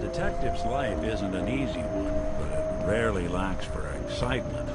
Detective's life isn't an easy one, but it rarely lacks for excitement.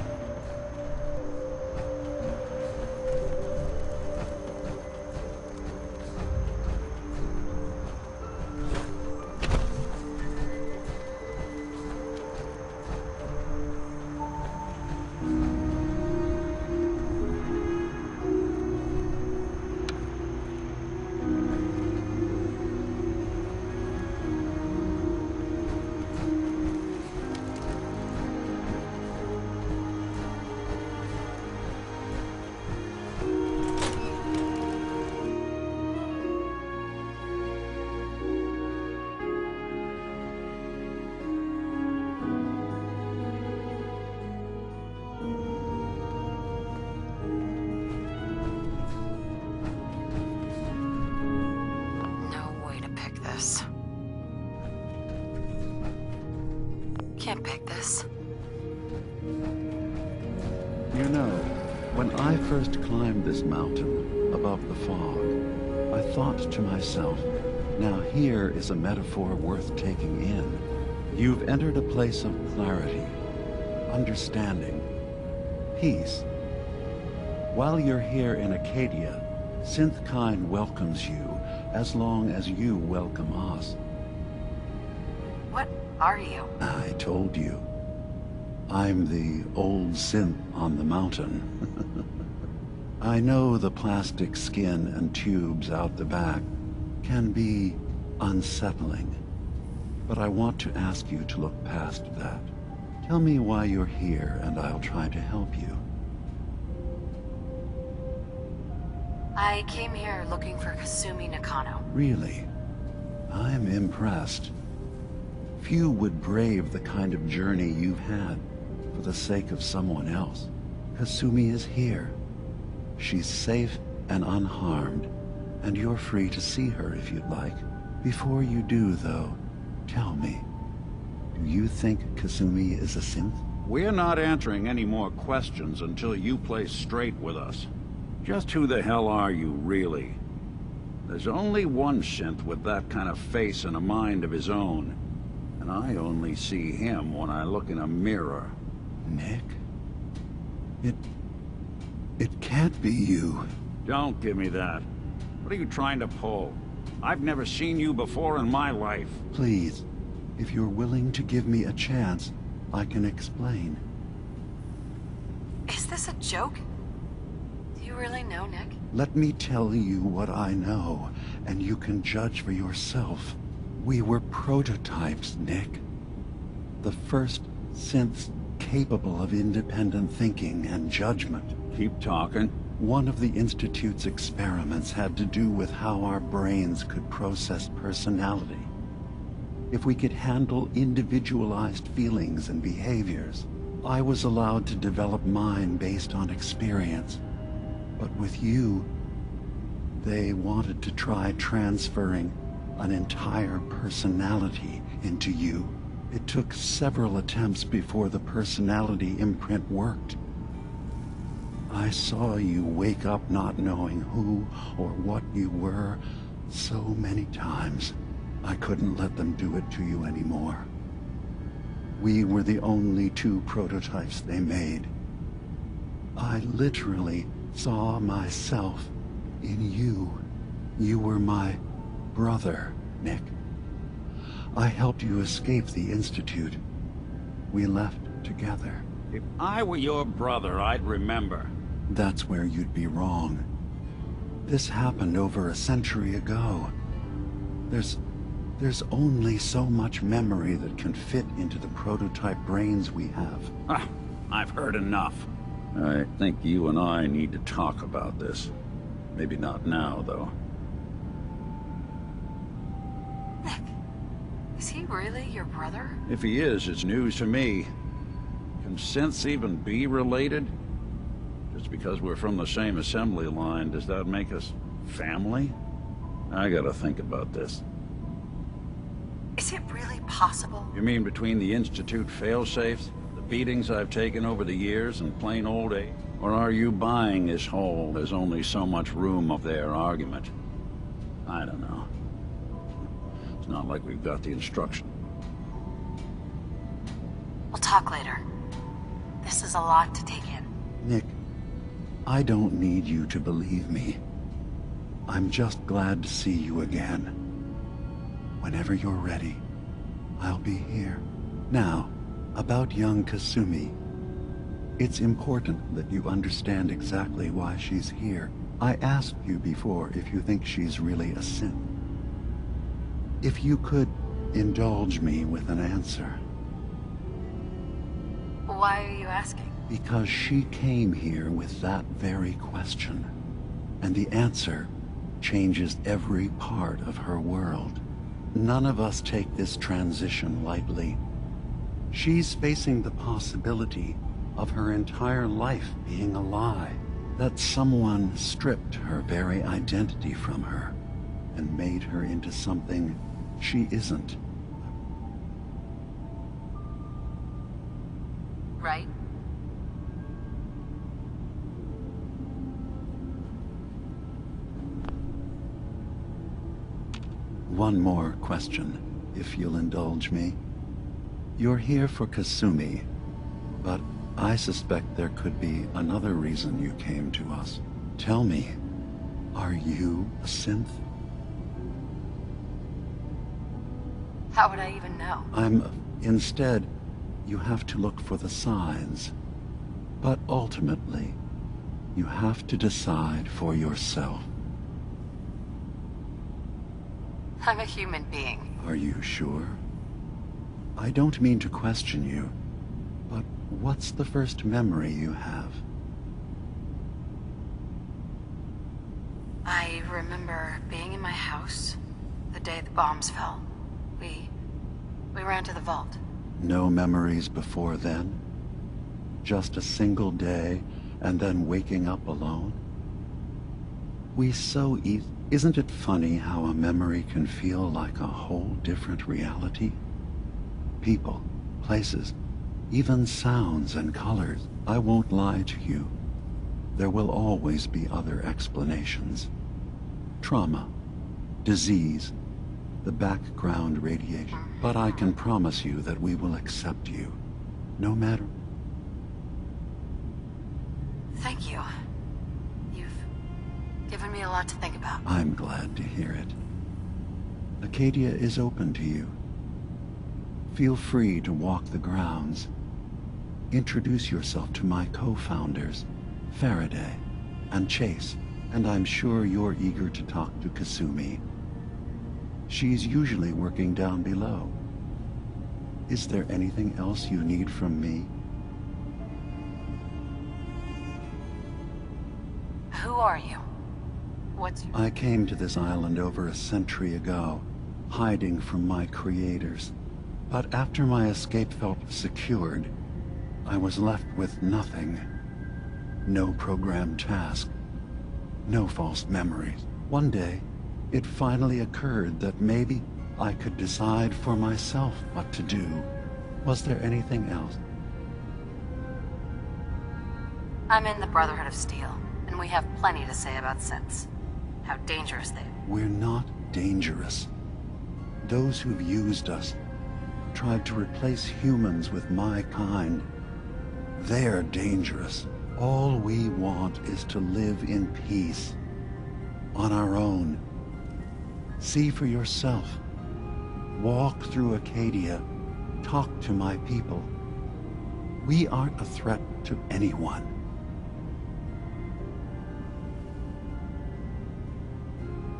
Can't pick this. You know, when I first climbed this mountain above the fog, I thought to myself, now here is a metaphor worth taking in. You've entered a place of clarity, understanding, peace. While you're here in Acadia, Synthkind welcomes you as long as you welcome us. What are you? I told you. I'm the old synth on the mountain. I know the plastic skin and tubes out the back can be unsettling, but I want to ask you to look past that. Tell me why you're here, and I'll try to help you. I came here looking for Kasumi Nakano. Really? I'm impressed. Few would brave the kind of journey you've had for the sake of someone else. Kasumi is here. She's safe and unharmed, and you're free to see her if you'd like. Before you do, though, tell me, do you think Kasumi is a synth? We're not answering any more questions until you play straight with us. Just who the hell are you, really? There's only one synth with that kind of face and a mind of his own. And I only see him when I look in a mirror. Nick? It can't be you. Don't give me that. What are you trying to pull? I've never seen you before in my life. Please, if you're willing to give me a chance, I can explain. Is this a joke? Do you really know, Nick? Let me tell you what I know, and you can judge for yourself. We were prototypes, Nick. The first synths capable of independent thinking and judgment. Keep talking. One of the Institute's experiments had to do with how our brains could process personality. If we could handle individualized feelings and behaviors, I was allowed to develop mine based on experience. But with you, they wanted to try transferring an entire personality into you. It took several attempts before the personality imprint worked. I saw you wake up not knowing who or what you were so many times. I couldn't let them do it to you anymore. We were the only two prototypes they made. I literally saw myself in you. You were my brother, Nick. I helped you escape the Institute. We left together. If I were your brother, I'd remember. That's where you'd be wrong. This happened over a century ago. There's only so much memory that can fit into the prototype brains we have. Ah, I've heard enough. I think you and I need to talk about this. Maybe not now, though. he really your brother? If he is, it's news to me. Can synths even be related? Just because we're from the same assembly line, does that make us family? I gotta think about this. Is it really possible? You mean between the Institute failsafes, the beatings I've taken over the years, and plain old age? Or are you buying this whole "there's only so much room" of their argument? I don't know. It's not like we've got the instruction. We'll talk later. This is a lot to take in. Nick, I don't need you to believe me. I'm just glad to see you again. Whenever you're ready, I'll be here. Now, about young Kasumi. It's important that you understand exactly why she's here. I asked you before if you think she's really a synth. If you could indulge me with an answer. Why are you asking? Because she came here with that very question. And the answer changes every part of her world. None of us take this transition lightly. She's facing the possibility of her entire life being a lie. That someone stripped her very identity from her and made her into something she isn't. Right? One more question, if you'll indulge me. You're here for Kasumi, but I suspect there could be another reason you came to us. Tell me, are you a synth? How would I even know? Instead, you have to look for the signs. But ultimately, you have to decide for yourself. I'm a human being. Are you sure? I don't mean to question you, but what's the first memory you have? I remember being in my house the day the bombs fell. We ran to the vault. No memories before then? Just a single day, and then waking up alone? Isn't it funny how a memory can feel like a whole different reality? People, places, even sounds and colors. I won't lie to you. There will always be other explanations. Trauma, disease, the background radiation. But I can promise you that we will accept you, no matter. Thank you. You've given me a lot to think about. I'm glad to hear it. Acadia is open to you. Feel free to walk the grounds. Introduce yourself to my co-founders, Faraday and Chase, and I'm sure you're eager to talk to Kasumi. She's usually working down below. Is there anything else you need from me? Who are you? What's your... I came to this island over a century ago, hiding from my creators. But after my escape felt secured, I was left with nothing. No programmed task. No false memories. One day, it finally occurred that maybe I could decide for myself what to do. Was there anything else? I'm in the Brotherhood of Steel, and we have plenty to say about synths. How dangerous they are. We're not dangerous. Those who've used us, tried to replace humans with my kind, they're dangerous. All we want is to live in peace, on our own. See for yourself. Walk through Acadia. Talk to my people. We aren't a threat to anyone.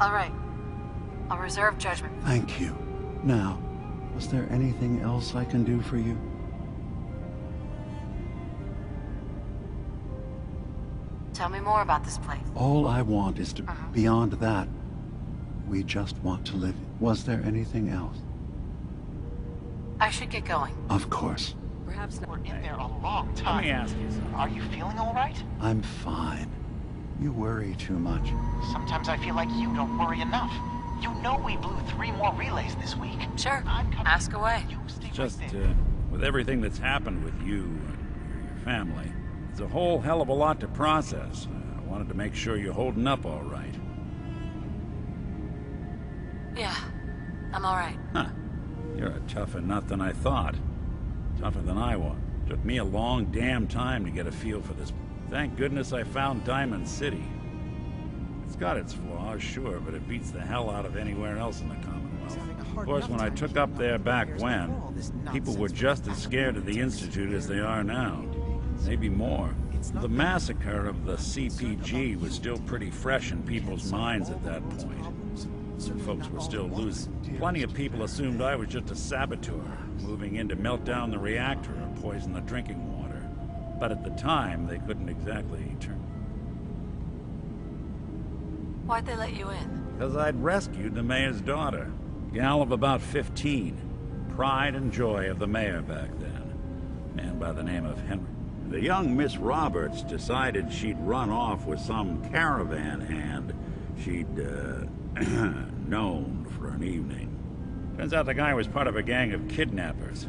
All right. I'll reserve judgment. Thank you. Now, was there anything else I can do for you? Tell me more about this place. All I want is to... Beyond that, we just want to live. Was there anything else? I should get going. Of course. Perhaps not. We're in there a long time. Let me ask you something. Are you feeling all right? I'm fine. You worry too much. Sometimes I feel like you don't worry enough. You know we blew 3 more relays this week. Sure. I'm coming. Ask away. You stay Just, right there. with everything that's happened with you and your family, it's a whole hell of a lot to process. I wanted to make sure you're holding up all right. Yeah, I'm all right. Huh. You're a tougher nut than I thought. Tougher than I was. Took me a long damn time to get a feel for this. Thank goodness I found Diamond City. It's got its flaws, sure, but it beats the hell out of anywhere else in the Commonwealth. Of course, when I took up there back when, people were just as scared of the Institute as they are now. Maybe more. The massacre of the CPG was still pretty fresh in people's minds at that point. Some folks were still losing. Plenty of people assumed I was just a saboteur, moving in to melt down the reactor or poison the drinking water. But at the time, they couldn't exactly turn. Why'd they let you in? Because I'd rescued the mayor's daughter. Gal of about 15. Pride and joy of the mayor back then. Man by the name of Henry. The young Miss Roberts decided she'd run off with some caravan hand she'd, known for an evening. Turns out the guy was part of a gang of kidnappers.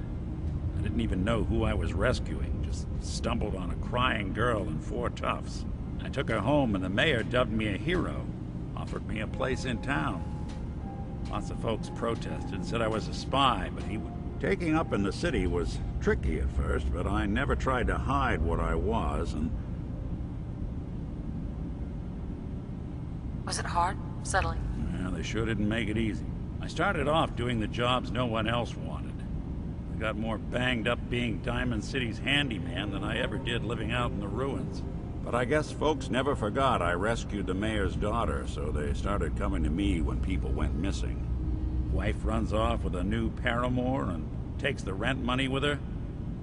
I didn't even know who I was rescuing, just stumbled on a crying girl and 4 toughs. I took her home and the mayor dubbed me a hero, offered me a place in town. Lots of folks protested, said I was a spy, but he would... Taking up in the city was tricky at first, but I never tried to hide what I was, and... Was it hard? Settling? Yeah, they sure didn't make it easy. I started off doing the jobs no one else wanted. I got more banged up being Diamond City's handyman than I ever did living out in the ruins. But I guess folks never forgot I rescued the mayor's daughter, so they started coming to me when people went missing. Wife runs off with a new paramour and takes the rent money with her.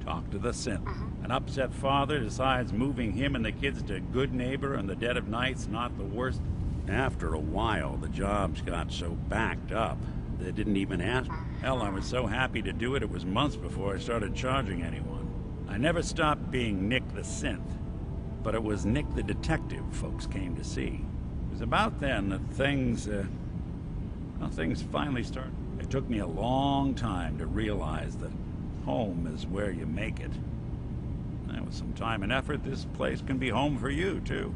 Talk to the synth. An upset father decides moving him and the kids to Good Neighbor in the dead of night's not the worst. After a while, the jobs got so backed up, they didn't even ask. Hell, I was so happy to do it, it was months before I started charging anyone. I never stopped being Nick the synth, but it was Nick the detective folks came to see. It was about then that things finally started. It took me a long time to realize that home is where you make it. And with some time and effort, this place can be home for you, too.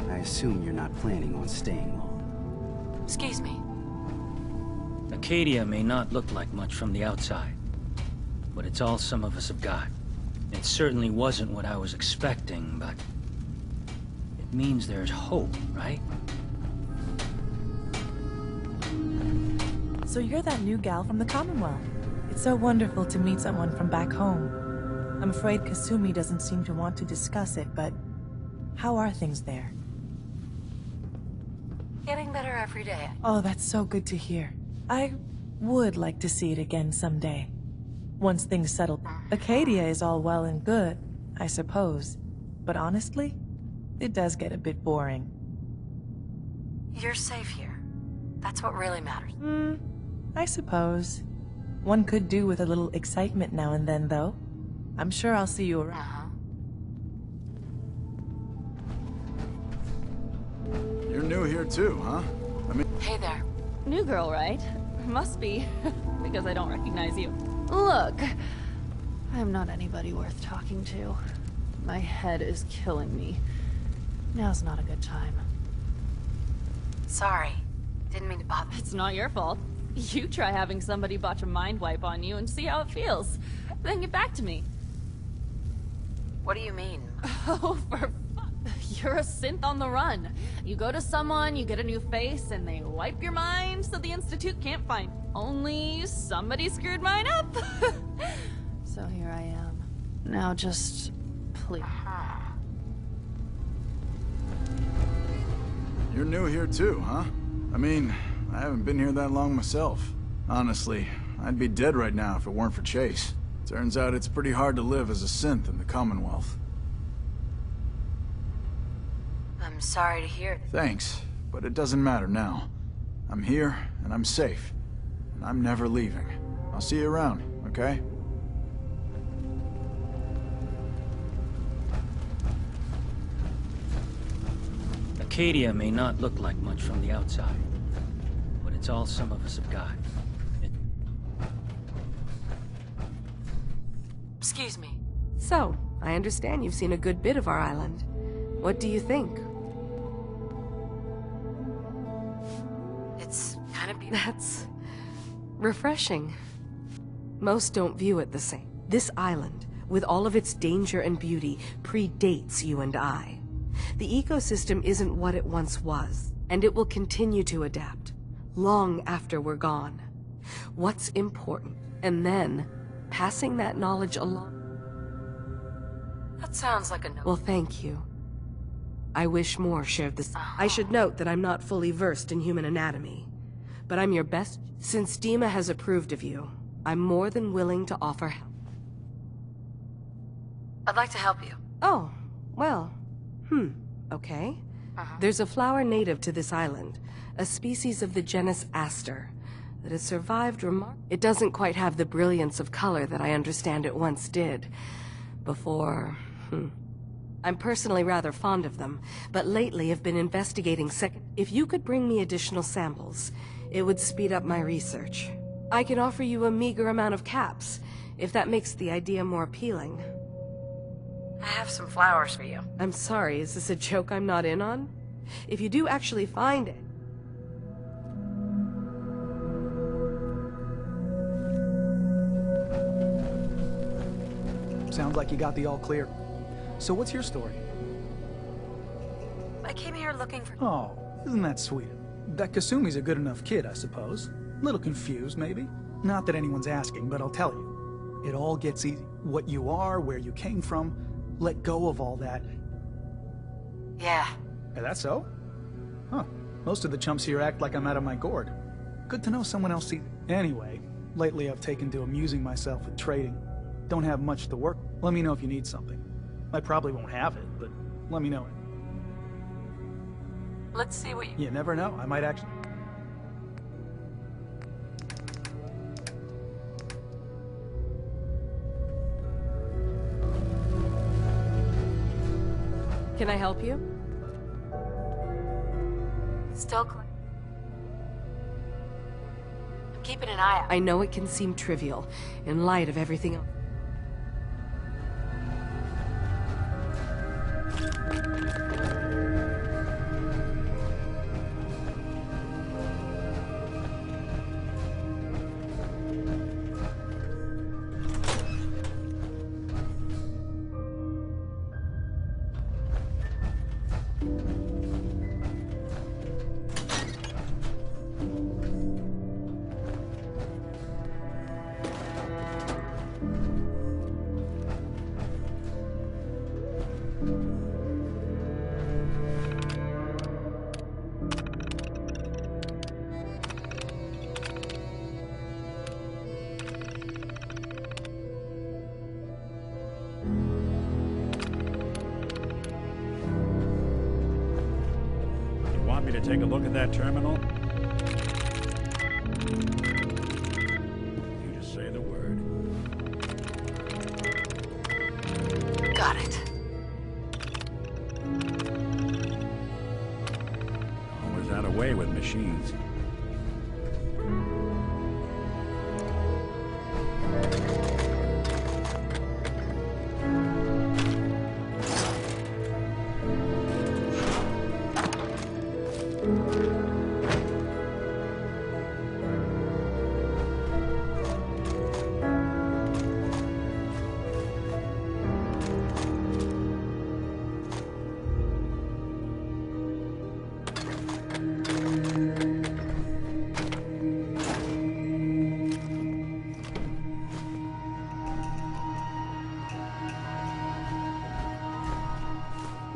I assume you're not planning on staying long. Excuse me. Acadia may not look like much from the outside, but it's all some of us have got. It certainly wasn't what I was expecting, but it means there's hope, right? So you're that new gal from the Commonwealth. It's so wonderful to meet someone from back home. I'm afraid Kasumi doesn't seem to want to discuss it, but how are things there? Getting better every day. Oh, that's so good to hear. I would like to see it again someday. Once things settle. Acadia is all well and good, I suppose. But honestly, it does get a bit boring. You're safe here. That's what really matters. I suppose. One could do with a little excitement now and then, though. I'm sure I'll see you around. You're new here too, huh? Hey there. New girl, right? Must be, because I don't recognize you. Look, I'm not anybody worth talking to. My head is killing me. Now's not a good time. Sorry. Didn't mean to bother. It's not your fault. You try having somebody botch a mind wipe on you and see how it feels. Then get back to me. What do you mean? Oh, for fuck. You're a synth on the run. You go to someone, you get a new face, and they wipe your mind so the Institute can't find. Only somebody screwed mine up. So here I am. Now just please. You're new here too, huh? I mean, I haven't been here that long myself. Honestly, I'd be dead right now if it weren't for Chase. Turns out it's pretty hard to live as a synth in the Commonwealth. I'm sorry to hear that. Thanks, but it doesn't matter now. I'm here, and I'm safe. And I'm never leaving. I'll see you around, okay? Acadia may not look like much from the outside, but it's all some of us have got. Excuse me. So, I understand you've seen a good bit of our island. What do you think? It's kind of beautiful. That's refreshing. Most don't view it the same. This island, with all of its danger and beauty, predates you and I. The ecosystem isn't what it once was, and it will continue to adapt, long after we're gone. What's important, and then passing that knowledge along. That sounds like a no. Well, thank you. I wish more shared this. I should note that I'm not fully versed in human anatomy, but I'm your best. Since Dima has approved of you, I'm more than willing to offer help. I'd like to help you. Oh, well, okay. There's a flower native to this island, a species of the genus Aster, that has survived It doesn't quite have the brilliance of color that I understand it once did. Before, I'm personally rather fond of them, but lately have been investigating If you could bring me additional samples, it would speed up my research. I can offer you a meager amount of caps, if that makes the idea more appealing. I have some flowers for you. I'm sorry, is this a joke I'm not in on? If you do actually find it... Sounds like you got the all clear. So what's your story? I came here looking for... Oh, isn't that sweet? That Kasumi's a good enough kid, I suppose. Little confused, maybe. Not that anyone's asking, but I'll tell you. It all gets easy. What you are, where you came from, let go of all that. Yeah. Is that so? Huh. Most of the chumps here act like I'm out of my gourd. Good to know someone else sees it. Anyway, lately I've taken to amusing myself with trading. Don't have much to work. Let me know if you need something. I probably won't have it, but let me know. Let's see what you... You never know. I might actually... Can I help you? Still clear. I'm keeping an eye out. I know it can seem trivial, in light of everything else. To take a look at that terminal? You just say the word. Got it. Always out of way with machines.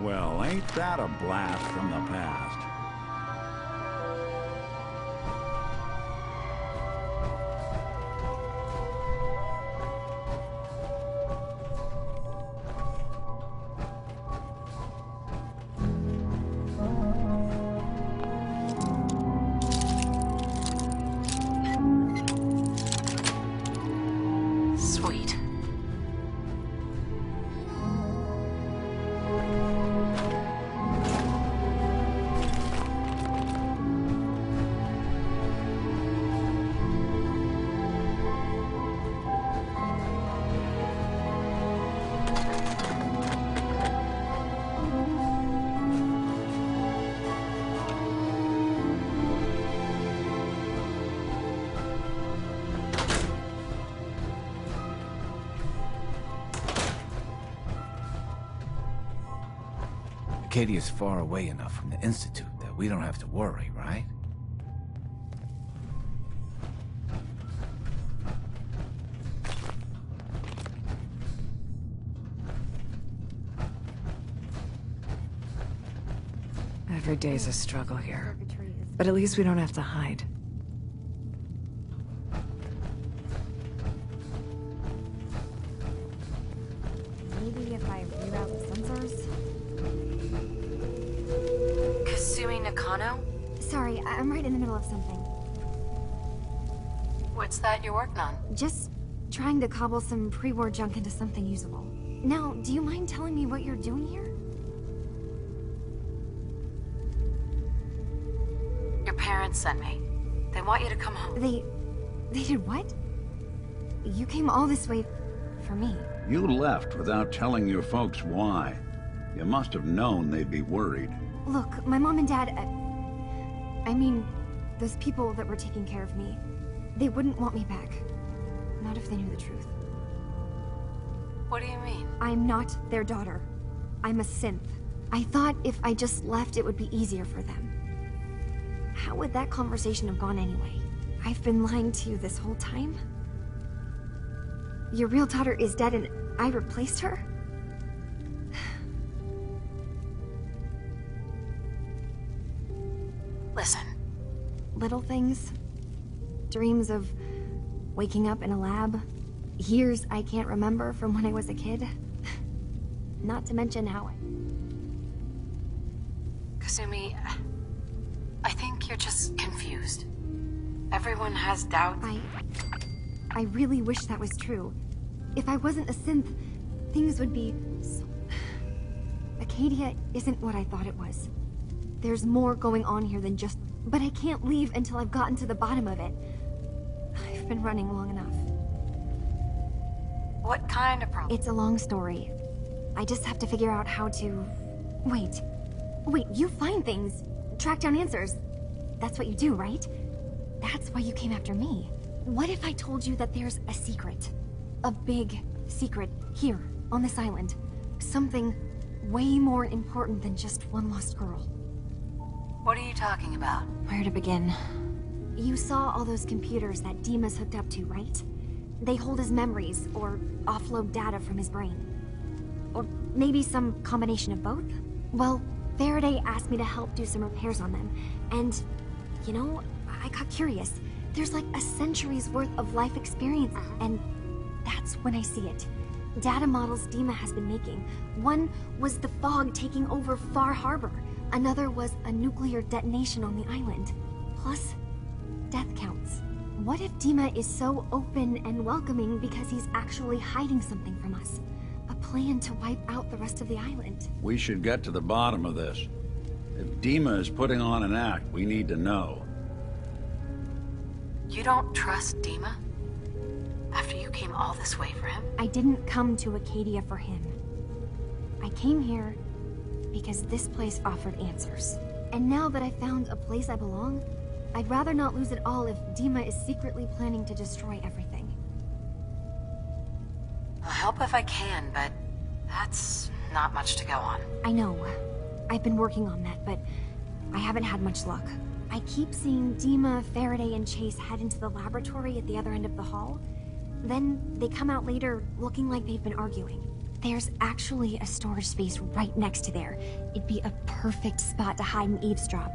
Well, ain't that a blast from the past? Sweet. Acadia's far away enough from the Institute that we don't have to worry, right? Every day's a struggle here. But at least we don't have to hide. Maybe if I reroute the sensors? Kasumi Nakano? Sorry, I'm right in the middle of something. What's that you're working on? Just trying to cobble some pre-war junk into something usable. Now, do you mind telling me what you're doing here? Your parents sent me. They want you to come home. They did what? You came all this way for me. You left without telling your folks why. You must have known they'd be worried. Look, my mom and dad, I mean, those people that were taking care of me, they wouldn't want me back. Not if they knew the truth. What do you mean? I'm not their daughter. I'm a synth. I thought if I just left, it would be easier for them. How would that conversation have gone anyway? I've been lying to you this whole time? Your real daughter is dead and I replaced her? Listen. Little things. Dreams of waking up in a lab. Years I can't remember from when I was a kid. Not to mention how Kasumi, I think you're just confused. Everyone has doubts. I really wish that was true. If I wasn't a synth, things would be so... Acadia isn't what I thought it was. There's more going on here than just... But I can't leave until I've gotten to the bottom of it. I've been running long enough. What kind of problem? It's a long story. I just have to figure out how to... Wait, you find things. Track down answers. That's what you do, right? That's why you came after me. What if I told you that there's a secret? A big secret here, on this island. Something way more important than just one lost girl. What are you talking about? Where to begin? You saw all those computers that Dima's hooked up to, right? They hold his memories, or offload data from his brain. Or maybe some combination of both? Well, Faraday asked me to help do some repairs on them, and, you know, I got curious. There's like a century's worth of life experience, and that's when I see it. Data models Dima has been making. One was the fog taking over Far Harbor. Another was a nuclear detonation on the island. Plus, death counts. What if Dima is so open and welcoming because he's actually hiding something from us? A plan to wipe out the rest of the island. We should get to the bottom of this. If Dima is putting on an act, we need to know. You don't trust Dima? After you came all this way for him? I didn't come to Acadia for him. I came here because this place offered answers. And now that I found a place I belong, I'd rather not lose it all if Dima is secretly planning to destroy everything. I'll help if I can, but that's not much to go on. I know. I've been working on that, but I haven't had much luck. I keep seeing Dima, Faraday, and Chase head into the laboratory at the other end of the hall. Then they come out later looking like they've been arguing. There's actually a storage space right next to there. It'd be a perfect spot to hide and eavesdrop,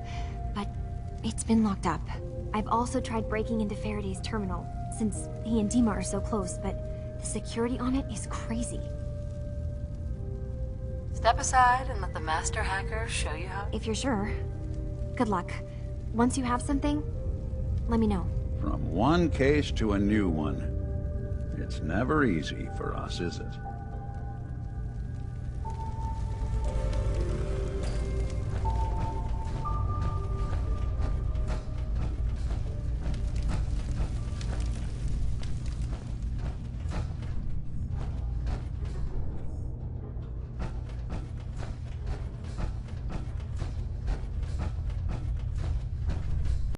but it's been locked up. I've also tried breaking into Faraday's terminal, since he and Dima are so close, but the security on it is crazy. Step aside and let the master hacker show you how. If you're sure. Good luck. Once you have something, let me know. From one case to a new one. It's never easy for us, is it?